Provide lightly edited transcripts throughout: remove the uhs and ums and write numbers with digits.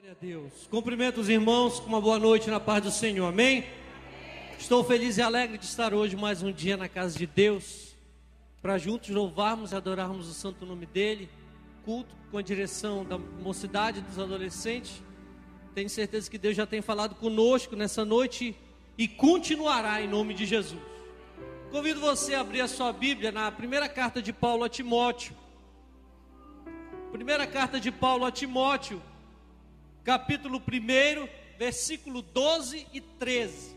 Glória a Deus. Cumprimento os irmãos com uma boa noite na paz do Senhor, amém? Estou feliz e alegre de estar hoje mais um dia na casa de Deus, para juntos louvarmos e adorarmos o santo nome dEle, culto com a direção da mocidade e dos adolescentes. Tenho certeza que Deus já tem falado conosco nessa noite e continuará em nome de Jesus. Convido você a abrir a sua Bíblia na primeira carta de Paulo a Timóteo. Primeira carta de Paulo a Timóteo, capítulo 1, versículo 12 e 13.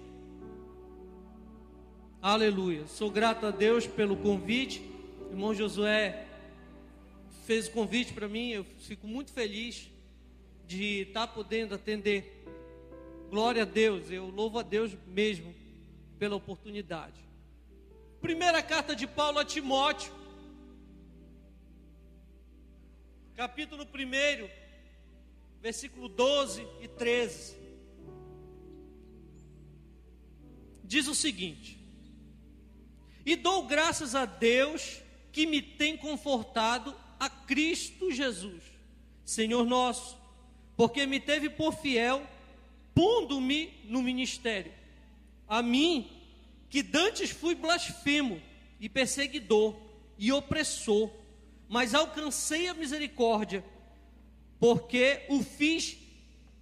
Aleluia. Sou grato a Deus pelo convite. O irmão Josué fez o convite para mim. Eu fico muito feliz de estar podendo atender. Glória a Deus. Eu louvo a Deus mesmo pela oportunidade. Primeira carta de Paulo a Timóteo, capítulo 1, versículo 12 e 13. Diz o seguinte: e dou graças a Deus que me tem confortado a Cristo Jesus, Senhor nosso, porque me teve por fiel, pondo-me no ministério. A mim, que dantes fui blasfemo e perseguidor e opressor, mas alcancei a misericórdia, porque o fiz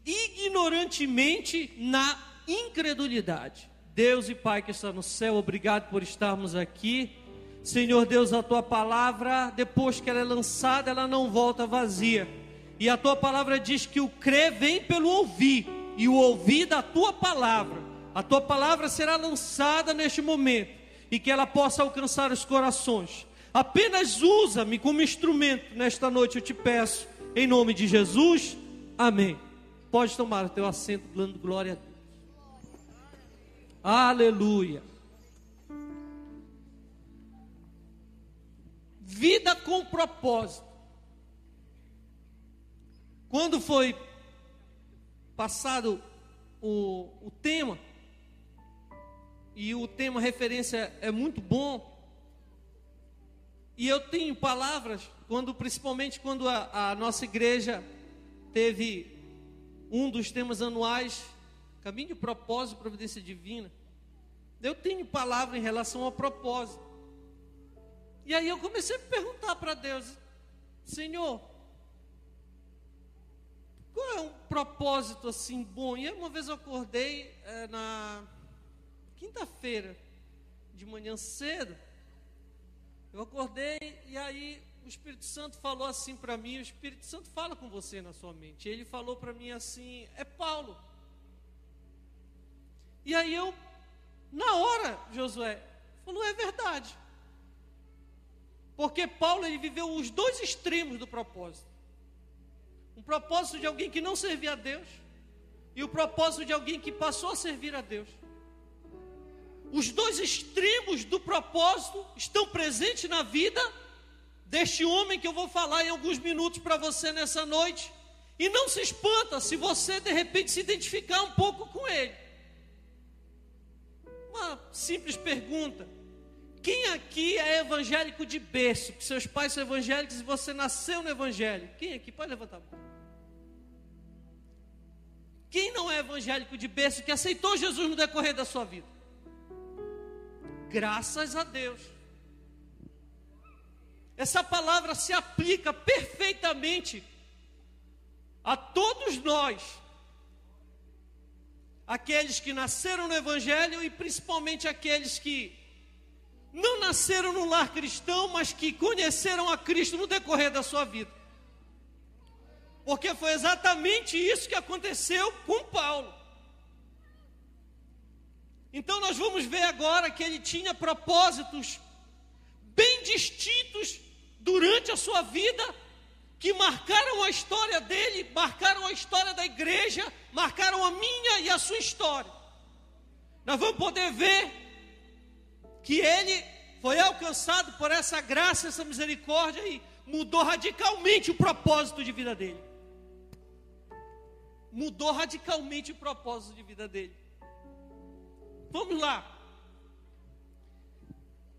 ignorantemente na incredulidade. Deus e Pai que está no céu, obrigado por estarmos aqui. Senhor Deus, a Tua palavra, depois que ela é lançada, ela não volta vazia. E a Tua palavra diz que o crer vem pelo ouvir, e o ouvir da Tua palavra. A Tua palavra será lançada neste momento, e que ela possa alcançar os corações. Apenas usa-me como instrumento nesta noite, eu te peço, em nome de Jesus, amém. Pode tomar o teu assento, dando glória a Deus. Aleluia. Vida com propósito. Quando foi passado o tema, e o tema referência é muito bom, e eu tenho palavras, principalmente quando a nossa igreja teve um dos temas anuais, Caminho de Propósito e Providência Divina. Eu tenho palavra em relação ao propósito. E aí eu comecei a perguntar para Deus: Senhor, qual é um propósito assim bom? E uma vez eu acordei na quinta-feira, de manhã cedo. Eu acordei e aí o Espírito Santo falou assim para mim. O Espírito Santo fala com você na sua mente. Ele falou para mim assim: é Paulo. E aí eu, na hora, Josué, falou: é verdade. Porque Paulo, ele viveu os dois extremos do propósito. Um propósito de alguém que não servia a Deus, e o propósito de alguém que passou a servir a Deus. Os dois extremos do propósito estão presentes na vida deste homem que eu vou falar em alguns minutos para você nessa noite. E não se espanta se você de repente se identificar um pouco com ele. Uma simples pergunta: quem aqui é evangélico de berço? Que seus pais são evangélicos e você nasceu no evangelho? Quem aqui? Pode levantar a mão. Quem não é evangélico de berço, que aceitou Jesus no decorrer da sua vida? Graças a Deus. Essa palavra se aplica perfeitamente a todos nós, aqueles que nasceram no evangelho e principalmente aqueles que não nasceram no lar cristão, mas que conheceram a Cristo no decorrer da sua vida. Porque foi exatamente isso que aconteceu com Paulo. Então nós vamos ver agora que ele tinha propósitos bem distintos durante a sua vida, que marcaram a história dele, marcaram a história da igreja, marcaram a minha e a sua história. Nós vamos poder ver que ele foi alcançado por essa graça, essa misericórdia, e mudou radicalmente o propósito de vida dele. Mudou radicalmente o propósito de vida dele. Vamos lá.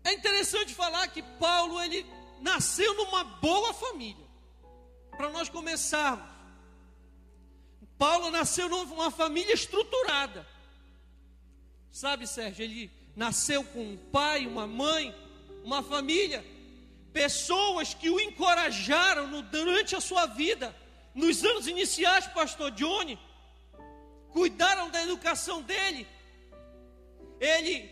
É interessante falar que Paulo, ele nasceu numa boa família. Para nós começarmos, Paulo nasceu numa família estruturada. Sabe, Sérgio, ele nasceu com um pai, uma mãe, uma família, pessoas que o encorajaram durante a sua vida. Nos anos iniciais, pastor Johnny, cuidaram da educação dele. Ele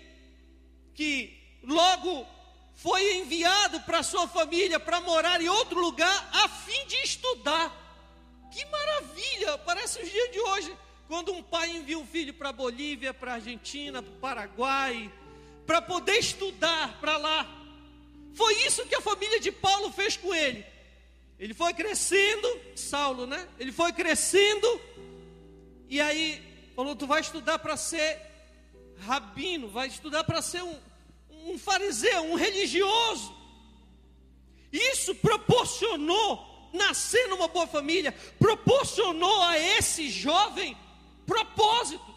que logo foi enviado para sua família para morar em outro lugar a fim de estudar. Que maravilha! Parece os dias de hoje, quando um pai envia um filho para a Bolívia, para a Argentina, para o Paraguai, para poder estudar para lá. Foi isso que a família de Paulo fez com ele. Ele foi crescendo, Saulo, né? Ele foi crescendo, e aí falou: tu vai estudar para ser rabino, vai estudar para ser um fariseu, um religioso. Isso proporcionou nascer numa boa família, proporcionou a esse jovem propósitos.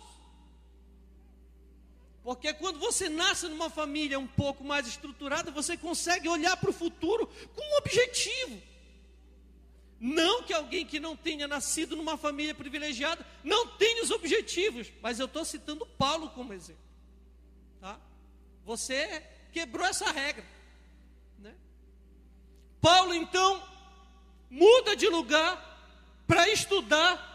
Porque quando você nasce numa família um pouco mais estruturada, você consegue olhar para o futuro com um objetivo. Não que alguém que não tenha nascido numa família privilegiada não tenha os objetivos, mas eu estou citando Paulo como exemplo, tá? Você quebrou essa regra, né? Paulo então muda de lugar para estudar,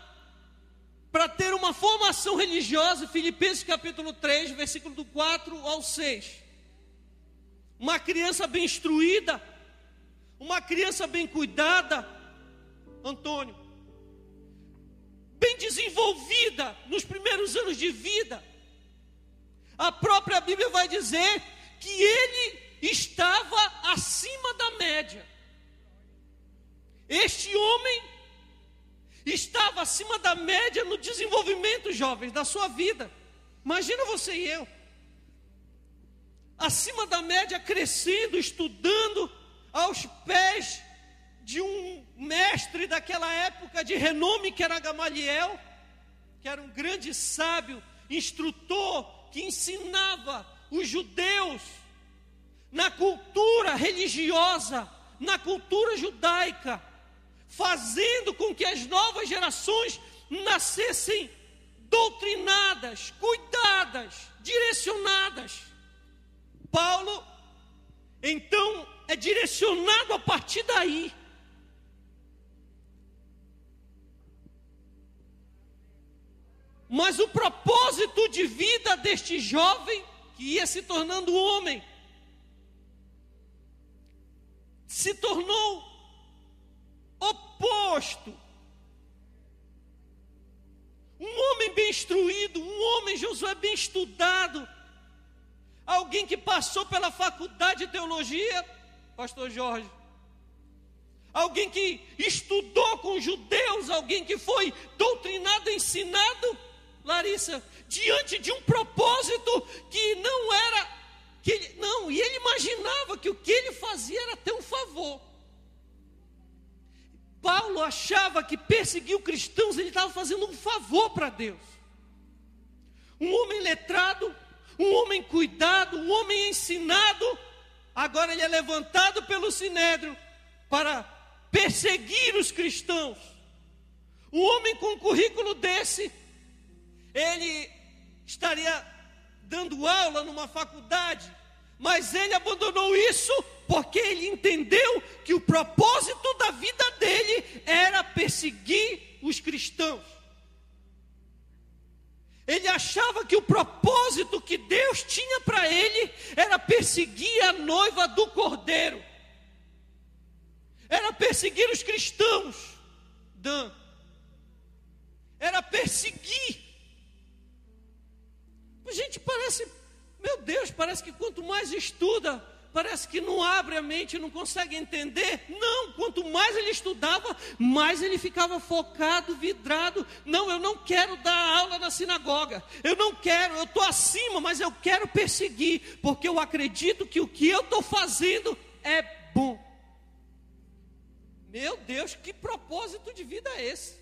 para ter uma formação religiosa. Filipenses capítulo 3, versículo do 4 ao 6. Uma criança bem instruída, uma criança bem cuidada, Antônio, bem desenvolvida nos primeiros anos de vida. A própria Bíblia vai dizer que ele estava acima da média. Este homem estava acima da média no desenvolvimento, jovens, da sua vida. Imagina você e eu, acima da média, crescendo, estudando, aos pés de um mestre daquela época de renome, que era Gamaliel, que era um grande sábio, instrutor, que ensinava os judeus na cultura religiosa, na cultura judaica, fazendo com que as novas gerações nascessem doutrinadas, cuidadas, direcionadas. Paulo, então, é direcionado a partir daí. Mas o propósito de vida deste jovem, que ia se tornando homem, se tornou oposto. Um homem bem instruído, um homem, Josué, bem estudado, alguém que passou pela faculdade de teologia, pastor Jorge, alguém que estudou com judeus, alguém que foi doutrinado, ensinado, Larissa, diante de um propósito que não era, e ele imaginava que o que ele fazia era ter um favor. Paulo achava que perseguir os cristãos, ele estava fazendo um favor para Deus. Um homem letrado, um homem cuidado, um homem ensinado, agora ele é levantado pelo Sinédrio para perseguir os cristãos. Um homem com um currículo desse, ele estaria dando aula numa faculdade, mas ele abandonou isso porque ele entendeu que o propósito da vida dele era perseguir os cristãos. Ele achava que o propósito que Deus tinha para ele era perseguir a noiva do Cordeiro, era perseguir os cristãos, era perseguir. Gente, meu Deus, parece que quanto mais estuda, parece que não abre a mente, não consegue entender. Não, quanto mais ele estudava, mais ele ficava focado, vidrado. Não, eu não quero dar aula na sinagoga, eu não quero, eu estou acima, mas eu quero perseguir, porque eu acredito que o que eu estou fazendo é bom. Meu Deus, que propósito de vida é esse?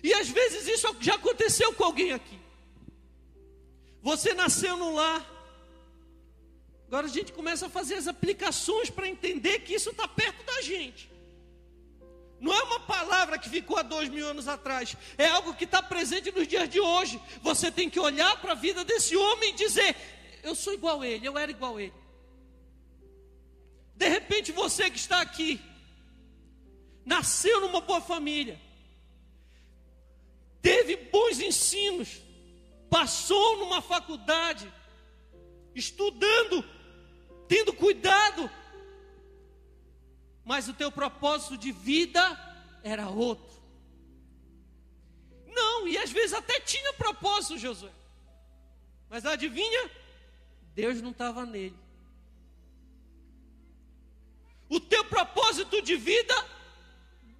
E às vezes isso já aconteceu com alguém aqui. Você nasceu num lar. Agora a gente começa a fazer as aplicações para entender que isso está perto da gente. Não é uma palavra que ficou há 2000 anos atrás. É algo que está presente nos dias de hoje. Você tem que olhar para a vida desse homem e dizer: eu sou igual a ele, eu era igual a ele. De repente você que está aqui, nasceu numa boa família, teve bons ensinos, passou numa faculdade, estudando, tendo cuidado, mas o teu propósito de vida era outro. Não, e às vezes até tinha propósito, Josué, mas adivinha? Deus não estava nele. O teu propósito de vida,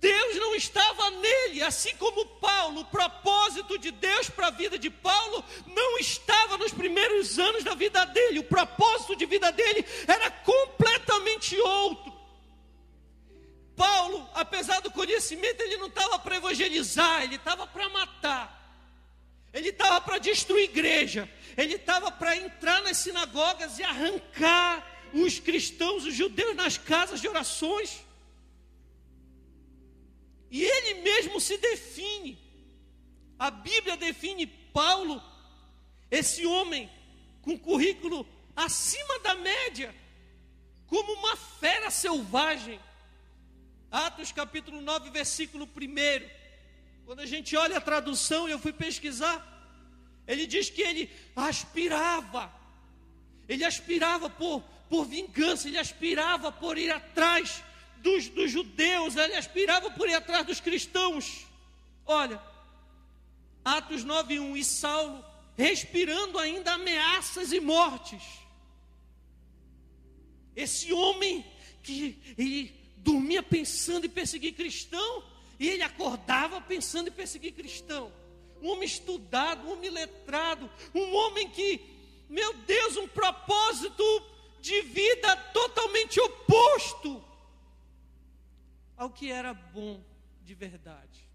Deus não estava nele. Assim como Paulo, o propósito de Deus para a vida de Paulo não estava nos primeiros anos da vida dele. O propósito de vida dele era completamente outro. Paulo, apesar do conhecimento, ele não estava para evangelizar, ele estava para matar. Ele estava para destruir igreja. Ele estava para entrar nas sinagogas e arrancar os cristãos, os judeus, nas casas de orações. E ele mesmo se define. A Bíblia define Paulo, esse homem com currículo acima da média, como uma fera selvagem. Atos capítulo 9, versículo 1. Quando a gente olha a tradução, eu fui pesquisar, ele diz que ele aspirava por vingança, ele aspirava por ir atrás dos judeus, ele aspirava por ir atrás dos cristãos. Olha, Atos 9:1, e Saulo, respirando ainda ameaças e mortes. Esse homem que ele dormia pensando em perseguir cristão, e ele acordava pensando em perseguir cristão. Um homem estudado, um homem letrado, um homem que, meu Deus, um propósito de vida totalmente oposto ao que era bom de verdade.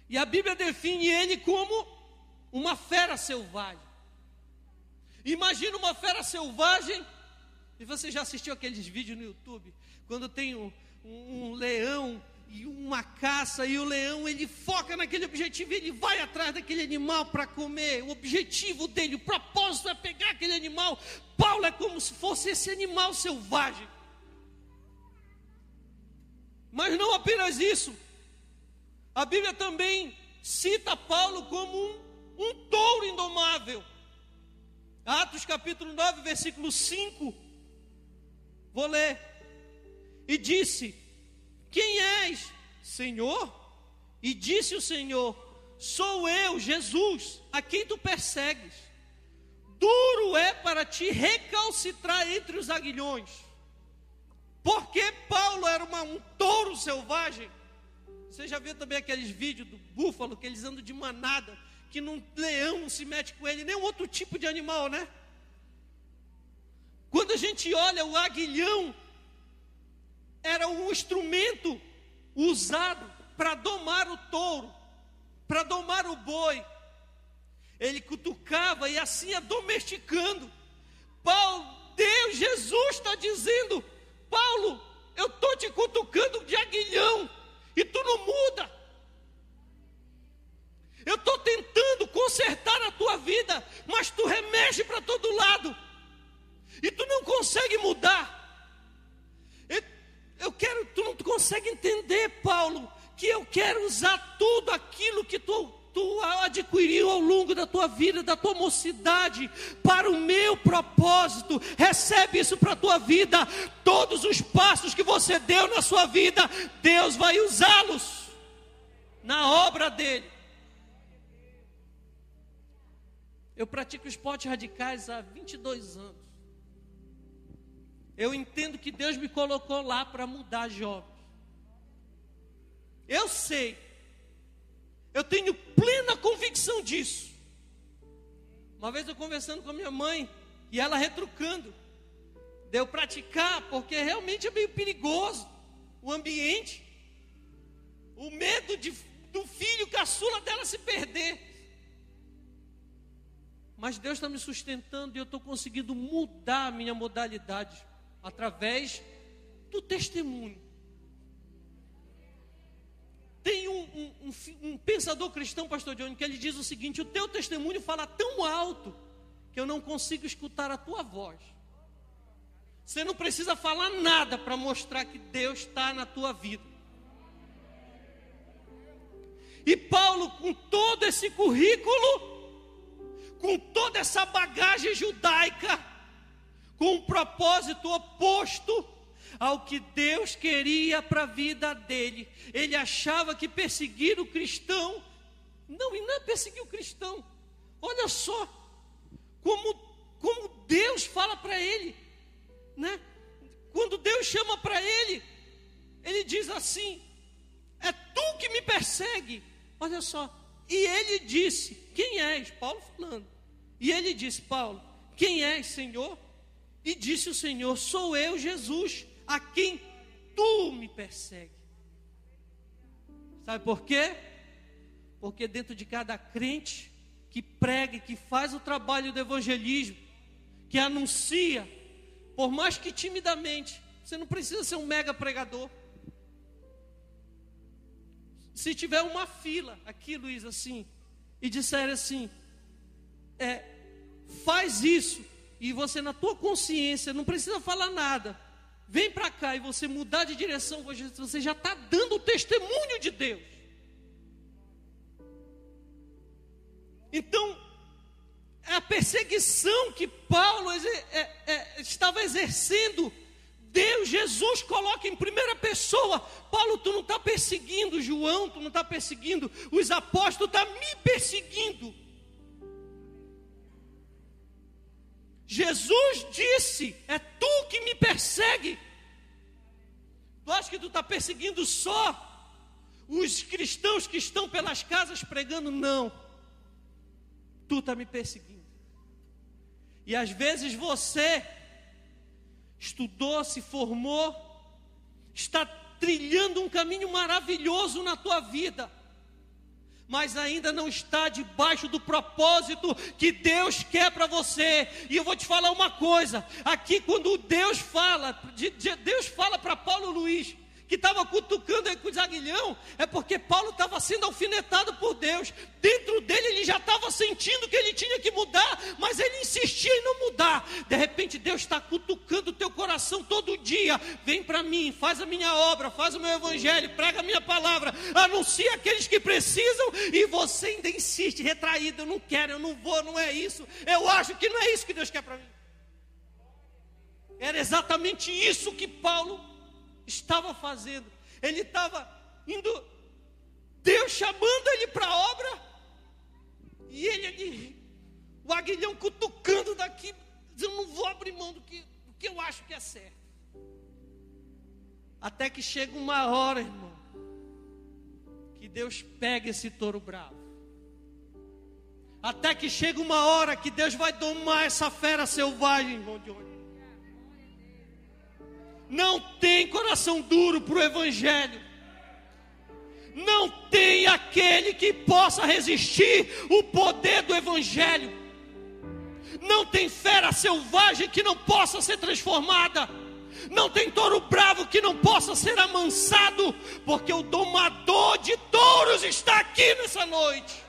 E a Bíblia define ele como uma fera selvagem. Imagina uma fera selvagem, e você já assistiu aqueles vídeos no YouTube, quando tem um leão e uma caça, e o leão ele foca naquele objetivo, ele vai atrás daquele animal para comer. O objetivo dele, o propósito é pegar aquele animal. Paulo é como se fosse esse animal selvagem. Mas não apenas isso, a Bíblia também cita Paulo como um touro indomável. Atos capítulo 9, versículo 5, vou ler. E disse: quem és, Senhor? E disse o Senhor: sou eu, Jesus, a quem tu persegues. Duro é para ti recalcitrar entre os aguilhões. Porque Paulo era um touro selvagem. Você já viu também aqueles vídeos do búfalo, que eles andam de manada, que um leão não se mete com ele, nem um outro tipo de animal, né? Quando a gente olha o aguilhão, era um instrumento usado para domar o touro, para domar o boi. Ele cutucava e assim ia domesticando. Paulo, Deus, Jesus está dizendo: Paulo, eu estou te cutucando de aguilhão e tu não muda. Eu estou tentando consertar a tua vida, mas tu remexe para todo lado e tu não consegue mudar. Tu não consegue entender, Paulo, que eu quero usar tudo aquilo que tu adquiriu ao longo da tua vida, da tua mocidade, para o meu propósito. Recebe isso para a tua vida. Todos os passos que você deu na sua vida, Deus vai usá-los na obra dele. Eu pratico esportes radicais há 22 anos. Eu entendo que Deus me colocou lá para mudar jovens. Eu sei. Eu tenho plena convicção disso. Uma vez eu conversando com a minha mãe, e ela retrucando, de eu praticar, porque realmente é meio perigoso o ambiente, o medo do filho caçula dela se perder. Mas Deus está me sustentando e eu estou conseguindo mudar a minha modalidade através do testemunho. um pensador cristão, pastor Johnny, que ele diz o seguinte: o teu testemunho fala tão alto que eu não consigo escutar a tua voz. Você não precisa falar nada para mostrar que Deus está na tua vida. E Paulo, com todo esse currículo, com toda essa bagagem judaica, com um propósito oposto ao que Deus queria para a vida dele, ele achava que perseguir o cristão, não, e não é perseguir o cristão, olha só, como Deus fala para ele, né? Quando Deus chama para ele, ele diz assim: é tu que me persegue. Olha só, e ele disse: quem és? Paulo falando. E ele disse: Paulo, quem és, Senhor? E disse o Senhor: sou eu, Jesus, a quem tu me persegue. Sabe por quê? Porque dentro de cada crente que prega, que faz o trabalho do evangelismo, que anuncia, por mais que timidamente, você não precisa ser um mega pregador. Se tiver uma fila aqui, Luiz, assim, e disser assim, faz isso, e você na tua consciência não precisa falar nada, vem para cá, e você mudar de direção, você já está dando o testemunho de Deus. Então, a perseguição que Paulo estava exercendo, Deus, Jesus coloca em primeira pessoa. Paulo, tu não está perseguindo João, tu não está perseguindo os apóstolos, tu está me perseguindo. Jesus disse: é tu que me persegue. Tu acha que tu está perseguindo só os cristãos que estão pelas casas pregando? Não, tu está me perseguindo. E às vezes você estudou, se formou, está trilhando um caminho maravilhoso na tua vida, mas ainda não está debaixo do propósito que Deus quer para você. E eu vou te falar uma coisa, aqui quando Deus fala para Paulo Luiz, que estava cutucando aí com o zaguilhão, é porque Paulo estava sendo alfinetado por Deus. Dentro dele ele já estava sentindo que ele tinha que mudar, mas ele insistia em não mudar. De repente Deus está cutucando o teu coração todo dia: vem para mim, faz a minha obra, faz o meu evangelho, prega a minha palavra, anuncia aqueles que precisam, e você ainda insiste, retraído: eu não quero, eu não vou, não é isso, eu acho que não é isso que Deus quer para mim. Era exatamente isso que Paulo estava fazendo. Ele estava indo, Deus chamando ele para a obra, e ele ali, o aguilhão cutucando daqui, dizendo: não vou abrir mão do que eu acho que é certo. Até que chega uma hora, irmão, que Deus pega esse touro bravo. Até que chega uma hora que Deus vai domar essa fera selvagem, irmão de hoje. Não tem coração duro para o evangelho. Não tem aquele que possa resistir o poder do evangelho. Não tem fera selvagem que não possa ser transformada. Não tem touro bravo que não possa ser amansado, porque o domador de touros está aqui nessa noite.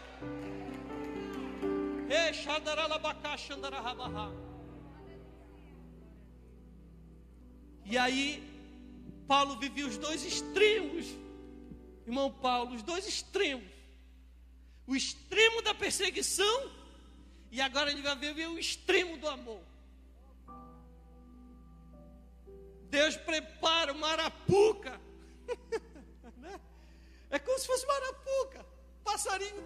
E aí, Paulo vivia os dois extremos, irmão Paulo, os dois extremos. O extremo da perseguição, e agora ele vai viver o extremo do amor. Deus prepara uma arapuca, né? É como se fosse uma arapuca. O passarinho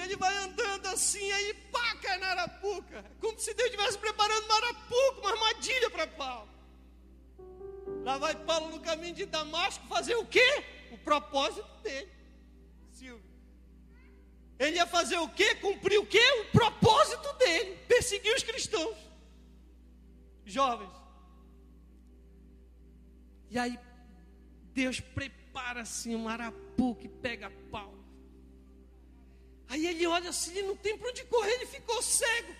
ele vai andando assim, aí pá, cai na arapuca. É como se Deus estivesse preparando uma arapuca, uma armadilha para Paulo. Lá vai Paulo no caminho de Damasco fazer o quê? O propósito dele, Silvio. Ele ia fazer o quê? Cumprir o quê? O propósito dele, perseguir os cristãos, jovens. E aí Deus prepara assim uma arapuca e pega Paulo. Aí ele olha assim, ele não tem para onde correr, ele ficou cego.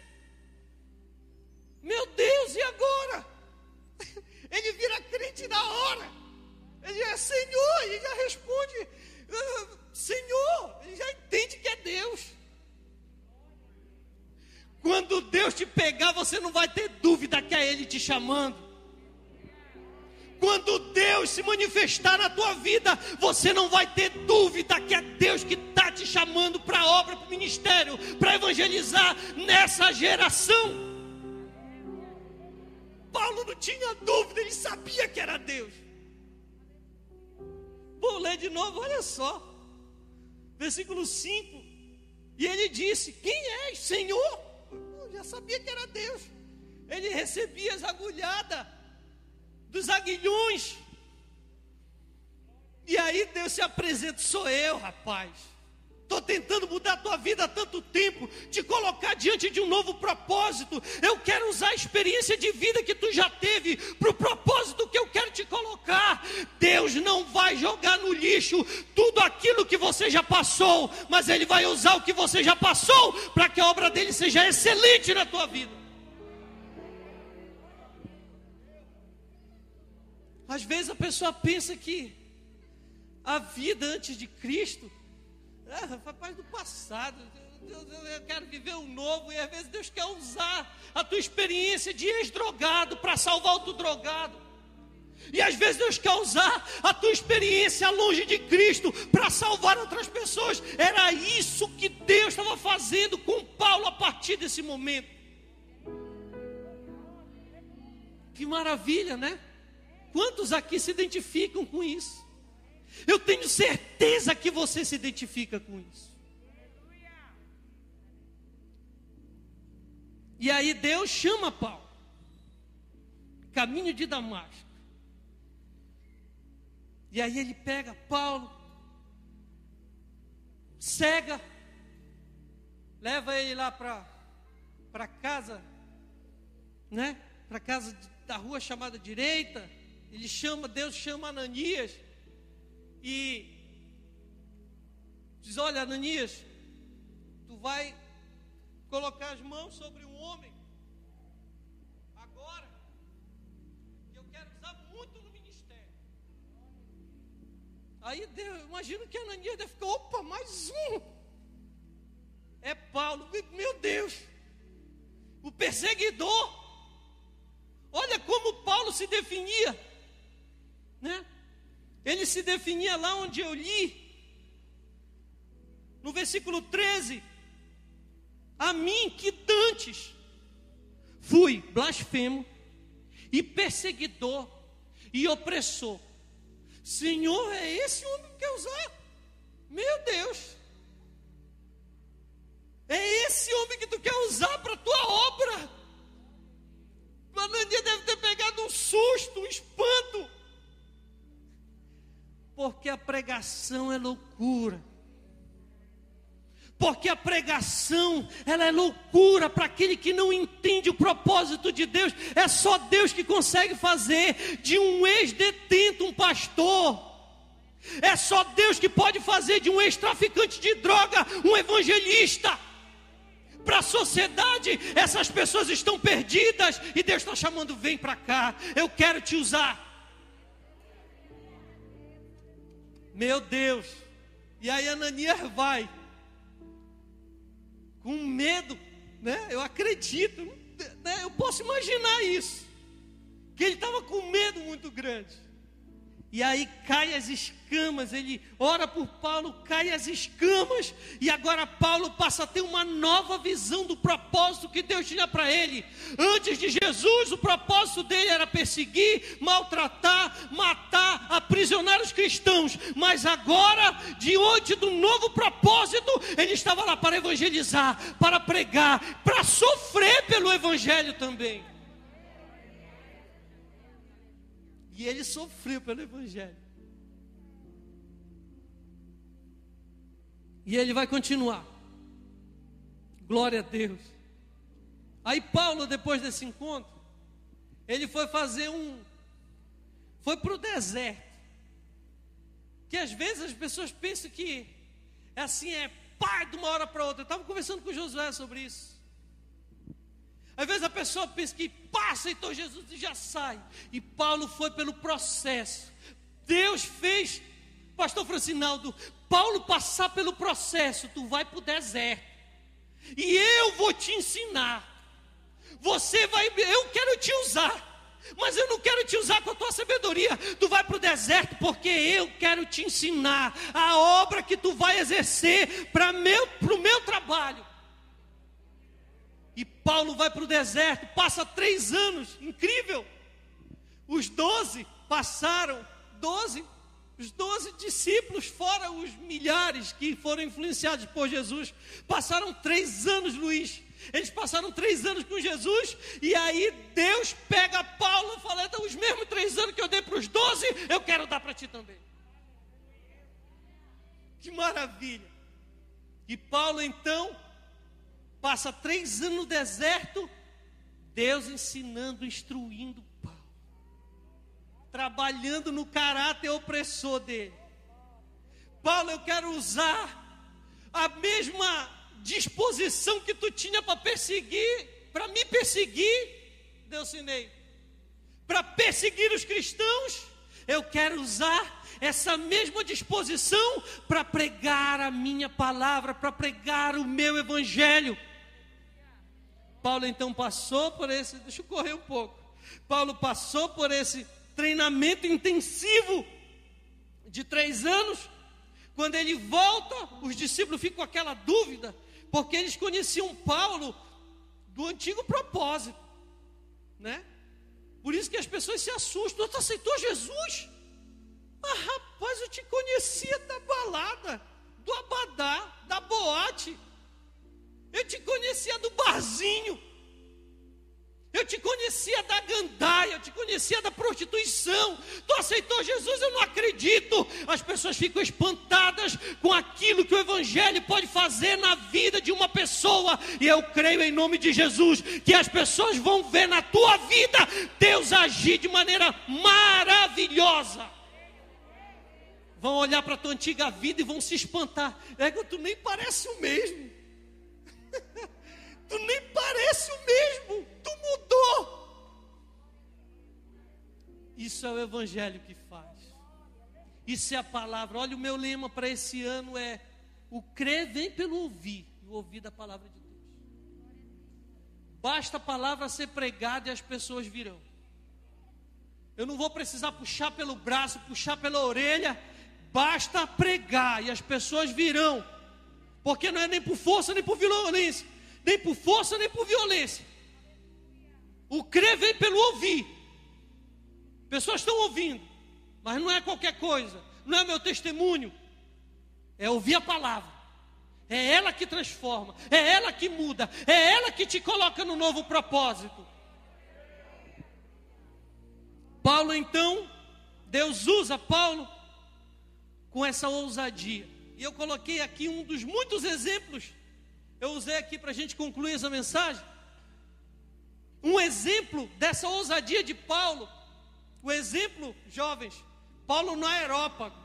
Meu Deus, e agora? Ele vira crente na hora. Ele é Senhor, e já responde: Senhor, te chamando. Quando Deus se manifestar na tua vida, você não vai ter dúvida que é Deus que está te chamando para a obra, para o ministério, para evangelizar nessa geração. Paulo não tinha dúvida, ele sabia que era Deus. Vou ler de novo, olha só. Versículo 5. E ele disse: quem és, Senhor? Eu já sabia que era Deus. Ele recebia as agulhadas dos aguilhões. E aí Deus se apresenta: sou eu, rapaz. Estou tentando mudar a tua vida há tanto tempo, te colocar diante de um novo propósito. Eu quero usar a experiência de vida que tu já teve para o propósito que eu quero te colocar. Deus não vai jogar no lixo tudo aquilo que você já passou, mas Ele vai usar o que você já passou para que a obra dele seja excelente na tua vida. Às vezes a pessoa pensa que a vida antes de Cristo faz do passado. Eu quero viver um novo. E às vezes Deus quer usar a tua experiência de ex-drogado para salvar outro drogado. E às vezes Deus quer usar a tua experiência longe de Cristo para salvar outras pessoas. Era isso que Deus estava fazendo com Paulo a partir desse momento. Que maravilha, né? Quantos aqui se identificam com isso? Eu tenho certeza que você se identifica com isso. E aí Deus chama Paulo, caminho de Damasco. E aí ele pega Paulo, cega, leva ele lá para casa, né? Para casa da rua chamada Direita. Deus chama Ananias e diz: olha, Ananias, tu vai colocar as mãos sobre um homem agora, que eu quero usar muito no ministério. Aí Deus, imagino que Ananias deve ficar: opa, mais um. É Paulo, meu Deus, o perseguidor. Olha como Paulo se definia, né? Ele se definia lá onde eu li, no versículo 13: a mim que dantes fui blasfemo e perseguidor e opressor, Senhor, é esse homem que quer usar? Meu Deus, é esse homem que tu quer usar para a tua obra? Ananias deve ter pegado um susto, um espanto, porque a pregação é loucura. Porque a pregação, ela é loucura para aquele que não entende o propósito de Deus. É só Deus que consegue fazer de um ex-detento um pastor. É só Deus que pode fazer de um ex-traficante de droga um evangelista. Para a sociedade, essas pessoas estão perdidas e Deus está chamando: vem para cá, eu quero te usar. Meu Deus. E aí Ananias vai com medo, né? Eu acredito, né? Eu posso imaginar isso, que ele estava com medo muito grande. E aí cai as escamas, ele ora por Paulo, cai as escamas, e agora Paulo passa a ter uma nova visão do propósito que Deus tinha para ele. Antes de Jesus, o propósito dele era perseguir, maltratar, matar, aprisionar os cristãos. Mas agora, diante do novo propósito, ele estava lá para evangelizar, para pregar, para sofrer pelo evangelho também. E ele sofreu pelo evangelho. E ele vai continuar. Glória a Deus. Aí Paulo, depois desse encontro, ele foi foi para o deserto. Que às vezes as pessoas pensam que é assim, é pá, de uma hora para outra. Eu estava conversando com o Josué sobre isso. Às vezes a pessoa pensa que passa, então Jesus já sai. E Paulo foi pelo processo. Deus fez, pastor Francinaldo, Paulo passar pelo processo. Tu vai para o deserto e eu vou te ensinar. Eu quero te usar. Mas eu não quero te usar com a tua sabedoria. Tu vai para o deserto porque eu quero te ensinar a obra que tu vai exercer para o meu trabalho. E Paulo vai para o deserto, passa 3 anos, incrível. Os 12 passaram, os 12 discípulos, fora os milhares que foram influenciados por Jesus, passaram 3 anos, Luiz. Eles passaram 3 anos com Jesus, e aí Deus pega Paulo e fala: então, os mesmos 3 anos que eu dei para os 12, eu quero dar para ti também. Que maravilha! E Paulo então passa 3 anos no deserto, Deus ensinando, instruindo Paulo, trabalhando no caráter opressor dele. Paulo, eu quero usar a mesma disposição que tu tinha para me perseguir, Deus ensinei, para perseguir os cristãos. Eu quero usar essa mesma disposição para pregar a minha palavra, para pregar o meu evangelho. Paulo então passou por esse, deixa eu correr um pouco. Paulo passou por esse treinamento intensivo de 3 anos. Quando ele volta, os discípulos ficam com aquela dúvida, porque eles conheciam Paulo do antigo propósito, né? Por isso que as pessoas se assustam. Tu aceitou Jesus? Ah, rapaz, eu te conhecia da balada, do abadá, da boate. Eu te conhecia do barzinho. Eu te conhecia da gandaia, eu te conhecia da prostituição. Tu aceitou Jesus? Eu não acredito. As pessoas ficam espantadas com aquilo que o evangelho pode fazer na vida de uma pessoa. E eu creio em nome de Jesus que as pessoas vão ver na tua vida Deus agir de maneira maravilhosa. Vão olhar para a tua antiga vida e vão se espantar. Tu nem parece o mesmo. Tu nem parece o mesmo, tu mudou. Isso é o evangelho que faz. Isso é a palavra. Olha, o meu lema para esse ano é: o crer vem pelo ouvir, e o ouvir da palavra de Deus. Basta a palavra ser pregada e as pessoas virão. Eu não vou precisar puxar pelo braço, puxar pela orelha. Basta pregar e as pessoas virão. Porque não é nem por força, nem por violência. Nem por força, nem por violência. O crer vem pelo ouvir. Pessoas estão ouvindo, mas não é qualquer coisa. Não é meu testemunho. É ouvir a palavra. É ela que transforma. É ela que muda. É ela que te coloca no novo propósito. Paulo então, Deus usa Paulo com essa ousadia. E eu coloquei aqui um dos muitos exemplos. Eu usei aqui para a gente concluir essa mensagem. Um exemplo dessa ousadia de Paulo. O exemplo, jovens, Paulo no aerópago.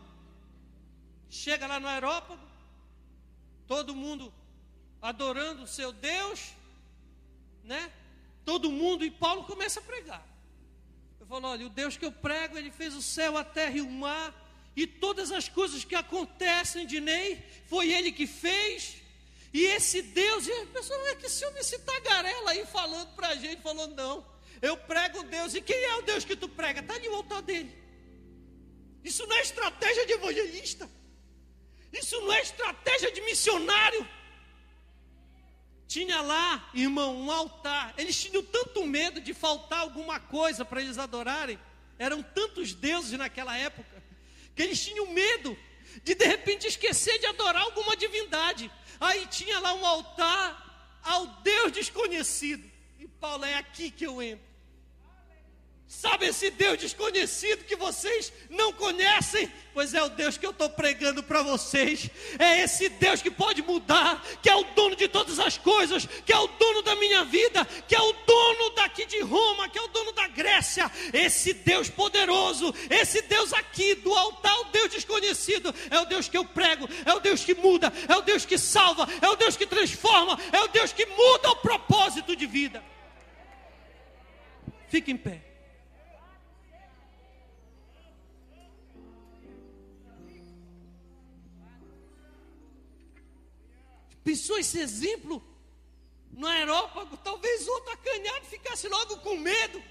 Chega lá no aerópago, todo mundo adorando o seu Deus, né? Todo mundo, e Paulo começa a pregar. Eu falo: olha, o Deus que eu prego, ele fez o céu, a terra e o mar, e todas as coisas que acontecem de Ney, foi ele que fez. E esse Deus, e a pessoa: não é que esse homem, esse tagarela aí falando para a gente, falou: não, eu prego Deus. E quem é o Deus que tu prega? Está ali o altar dele. Isso não é estratégia de evangelista. Isso não é estratégia de missionário. Tinha lá, irmão, um altar. Eles tinham tanto medo de faltar alguma coisa para eles adorarem. Eram tantos deuses naquela época, que eles tinham medo de repente esquecer de adorar alguma divindade. Aí tinha lá um altar ao Deus desconhecido. E Paulo: é aqui que eu entro. Sabe esse Deus desconhecido que vocês não conhecem? Pois é o Deus que eu estou pregando para vocês. É esse Deus que pode mudar, que é o dono de todas as coisas, que é o dono da minha vida, que é o dono daqui de Roma, que é o dono da Grécia. Esse Deus poderoso, esse Deus aqui do altar, o Deus desconhecido, é o Deus que eu prego, é o Deus que muda, é o Deus que salva, é o Deus que transforma, é o Deus que muda o propósito de vida. Fique em pé. Pensou esse exemplo no aerópago? Talvez outro acanhado ficasse logo com medo.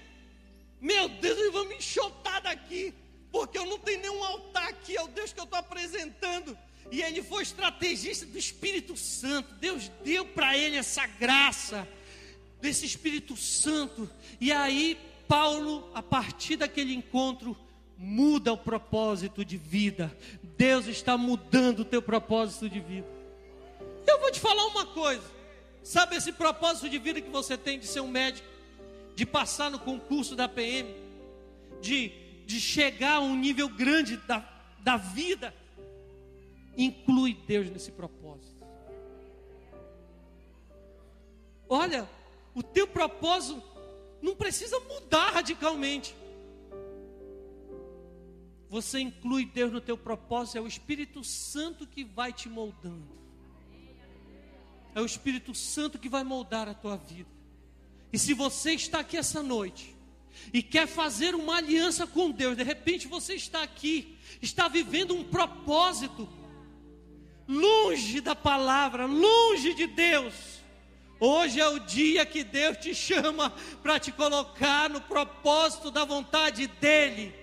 Meu Deus, eles vão me enxotar daqui, porque eu não tenho nenhum altar aqui, é o Deus que eu estou apresentando. E ele foi estrategista do Espírito Santo. Deus deu para ele essa graça desse Espírito Santo. E aí Paulo, a partir daquele encontro, muda o propósito de vida. Deus está mudando o teu propósito de vida. Eu vou te falar uma coisa. Sabe esse propósito de vida que você tem de ser um médico, de passar no concurso da PM, de chegar a um nível grande da vida? Inclui Deus nesse propósito. Olha, o teu propósito não precisa mudar radicalmente. Você inclui Deus no teu propósito, é o Espírito Santo que vai te moldando. É o Espírito Santo que vai moldar a tua vida. E se você está aqui essa noite e quer fazer uma aliança com Deus, de repente você está aqui, está vivendo um propósito longe da palavra, longe de Deus. Hoje é o dia que Deus te chama para te colocar no propósito da vontade dEle.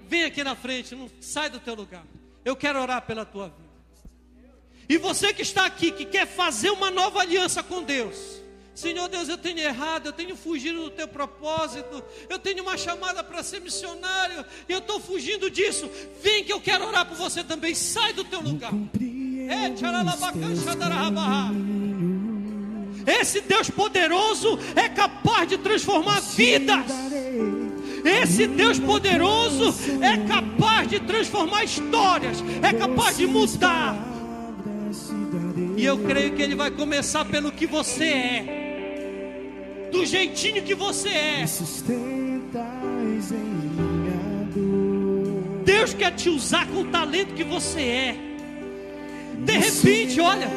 Vem aqui na frente, não sai do teu lugar. Eu quero orar pela tua vida. E você que está aqui, que quer fazer uma nova aliança com Deus. Senhor Deus, eu tenho errado, eu tenho fugido do teu propósito, eu tenho uma chamada para ser missionário, e eu estou fugindo disso. Vem que eu quero orar por você também. Sai do teu lugar. Esse Deus poderoso é capaz de transformar vidas. Esse Deus poderoso é capaz de transformar histórias, é capaz de mudar. E eu creio que Ele vai começar pelo que você é, do jeitinho que você é. Deus quer te usar com o talento que você é. De repente, olha,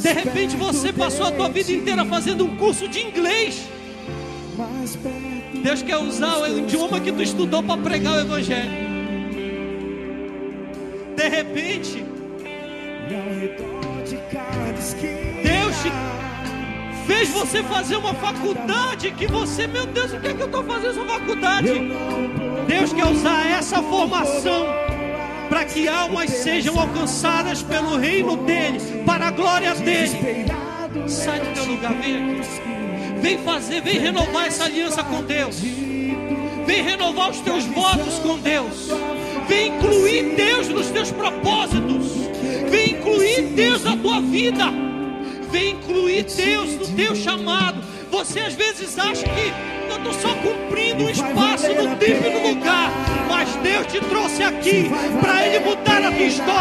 de repente você passou a tua vida inteira fazendo um curso de inglês. Deus quer usar o idioma que tu estudou para pregar o Evangelho. De repente, Deus fez você fazer uma faculdade que você, meu Deus, o que é que eu estou fazendo essa faculdade? Deus quer usar essa formação para que almas sejam alcançadas pelo reino dEle, para a glória dEle. Sai do teu lugar, vem aqui. Vem fazer, vem renovar essa aliança com Deus. Vem renovar os teus votos com Deus. Vem incluir Deus nos teus propósitos. Vem incluir Deus na tua vida. Vem incluir Deus no teu chamado. Você às vezes acha que eu estou só cumprindo um espaço no tempo e no lugar. Mas Deus te trouxe aqui para Ele mudar a tua história.